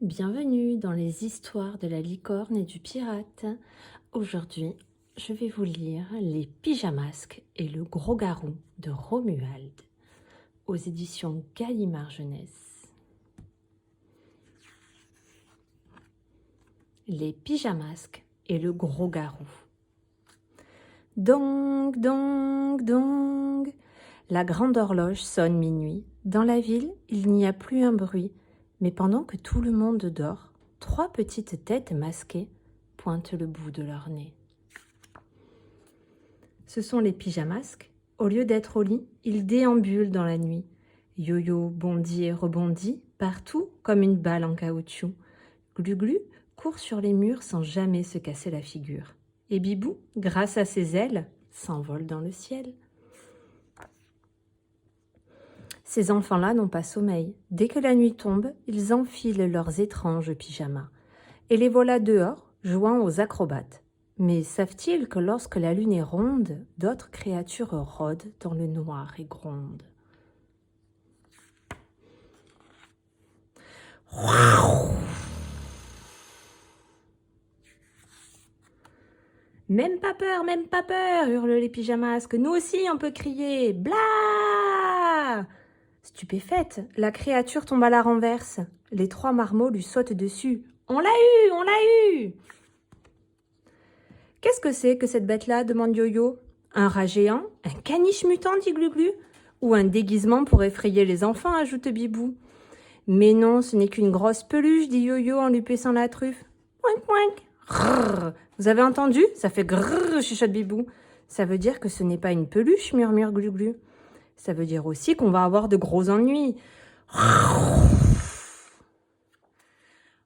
Bienvenue dans les histoires de la licorne et du pirate. Aujourd'hui, je vais vous lire Les Pyjamasques et le Gros Garou de Romuald aux éditions Gallimard Jeunesse. Les Pyjamasques et le Gros Garou. Dong, dong, dong. La grande horloge sonne minuit. Dans la ville, il n'y a plus un bruit. Mais pendant que tout le monde dort, 3 petites têtes masquées pointent le bout de leur nez. Ce sont les pyjamasques. Au lieu d'être au lit, ils déambulent dans la nuit. Yo-yo bondit et rebondit partout comme une balle en caoutchouc. Glu-glu court sur les murs sans jamais se casser la figure. Et Bibou, grâce à ses ailes, s'envole dans le ciel. Ces enfants-là n'ont pas sommeil. Dès que la nuit tombe, ils enfilent leurs étranges pyjamas. Et les voilà dehors, jouant aux acrobates. Mais savent-ils que lorsque la lune est ronde, d'autres créatures rôdent dans le noir et grondent. Même pas peur, hurlent les pyjamasques. Nous aussi, on peut crier. Blah! Stupéfaite, la créature tombe à la renverse. Les 3 marmots lui sautent dessus. On l'a eu, on l'a eu! Qu'est-ce que c'est que cette bête-là demande Yo-Yo. Un rat géant? Un caniche mutant, dit Glu-Glu. Ou un déguisement pour effrayer les enfants, ajoute Bibou. Mais non, ce n'est qu'une grosse peluche, dit Yo-Yo en lui paissant la truffe. Ouink, ouink. Grrr. Vous avez entendu? Ça fait grrr, chuchote Bibou. Ça veut dire que ce n'est pas une peluche, murmure Glu-Glu. Ça veut dire aussi qu'on va avoir de gros ennuis.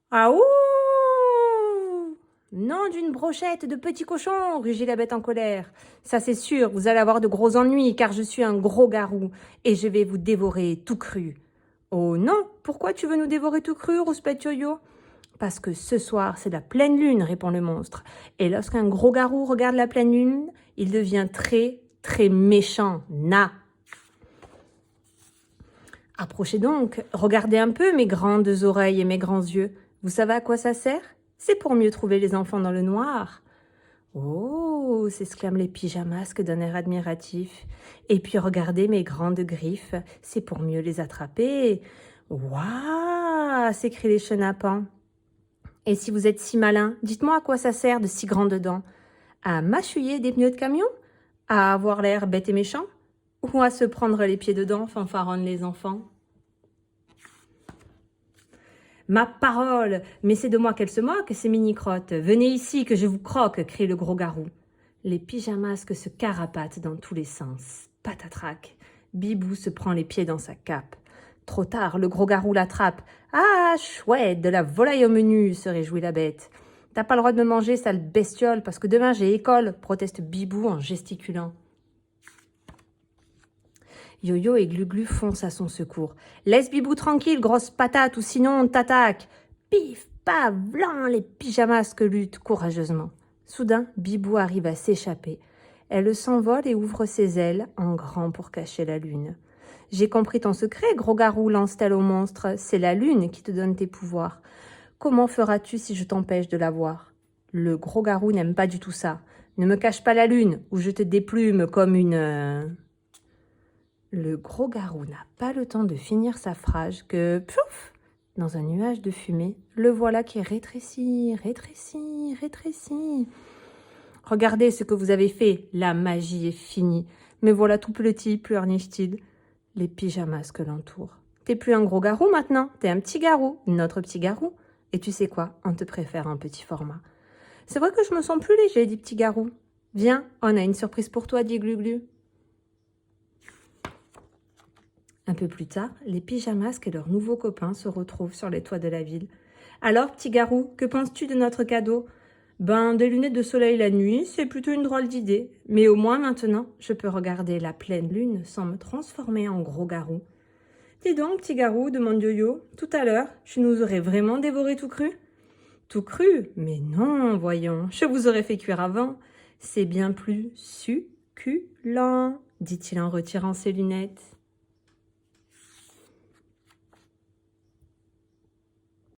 Ah ouh! Non d'une brochette de petits cochons, rugit la bête en colère. Ça c'est sûr, vous allez avoir de gros ennuis car je suis un gros garou et je vais vous dévorer tout cru. Oh non, pourquoi tu veux nous dévorer tout cru, rouspète Yo-Yo? Parce que ce soir c'est la pleine lune, répond le monstre. Et lorsqu'un gros garou regarde la pleine lune, il devient très, très méchant. Na! Approchez donc, regardez un peu mes grandes oreilles et mes grands yeux. Vous savez à quoi ça sert? C'est pour mieux trouver les enfants dans le noir. Oh, s'exclament les pyjamasques d'un air admiratif. Et puis regardez mes grandes griffes, c'est pour mieux les attraper. Waouh, s'écrient les chenapans. Et si vous êtes si malin, dites-moi à quoi ça sert de si grandes dents? À mâchouiller des pneus de camion? À avoir l'air bête et méchant? Ou à se prendre les pieds dedans, fanfaronnent les enfants. Ma parole, mais c'est de moi qu'elle se moque, ces mini-crottes. Venez ici que je vous croque, crie le gros garou. Les pyjamasques se carapatent dans tous les sens. Patatrac. Bibou se prend les pieds dans sa cape. Trop tard, le gros garou l'attrape. Ah, chouette, de la volaille au menu, se réjouit la bête. T'as pas le droit de me manger, sale bestiole, parce que demain j'ai école, proteste Bibou en gesticulant. Yo-Yo et Glu-Glu foncent à son secours. « Laisse Bibou tranquille, grosse patate, ou sinon on t'attaque !» Pif, paf, blanc, les pyjamasques luttent courageusement. Soudain, Bibou arrive à s'échapper. Elle s'envole et ouvre ses ailes, en grand pour cacher la lune. « J'ai compris ton secret, gros garou, lance-t-elle au monstre. C'est la lune qui te donne tes pouvoirs. Comment feras-tu si je t'empêche de la voir ?» Le gros garou n'aime pas du tout ça. « Ne me cache pas la lune, ou je te déplume comme une... » Le gros garou n'a pas le temps de finir sa phrase que, plouf, dans un nuage de fumée, le voilà qui rétrécit, rétrécit, rétrécit. Regardez ce que vous avez fait, la magie est finie. Me voilà tout petit, pleurniche-t-il. Les pyjamasques l'entourent. T'es plus un gros garou maintenant, t'es un petit garou, notre petit garou. Et tu sais quoi, on te préfère en petit format. C'est vrai que je me sens plus léger, dit petit garou. Viens, on a une surprise pour toi, dit Glu-Glu. Un peu plus tard, les pyjamasques et leurs nouveaux copains se retrouvent sur les toits de la ville. « Alors, petit garou, que penses-tu de notre cadeau ?»« Ben, des lunettes de soleil la nuit, c'est plutôt une drôle d'idée. Mais au moins maintenant, je peux regarder la pleine lune sans me transformer en gros garou. »« Dis donc, petit garou, demande Yo-Yo, tout à l'heure, tu nous aurais vraiment dévoré tout cru ?»« Tout cru? Mais non, voyons, je vous aurais fait cuire avant. C'est bien plus succulent, dit-il en retirant ses lunettes.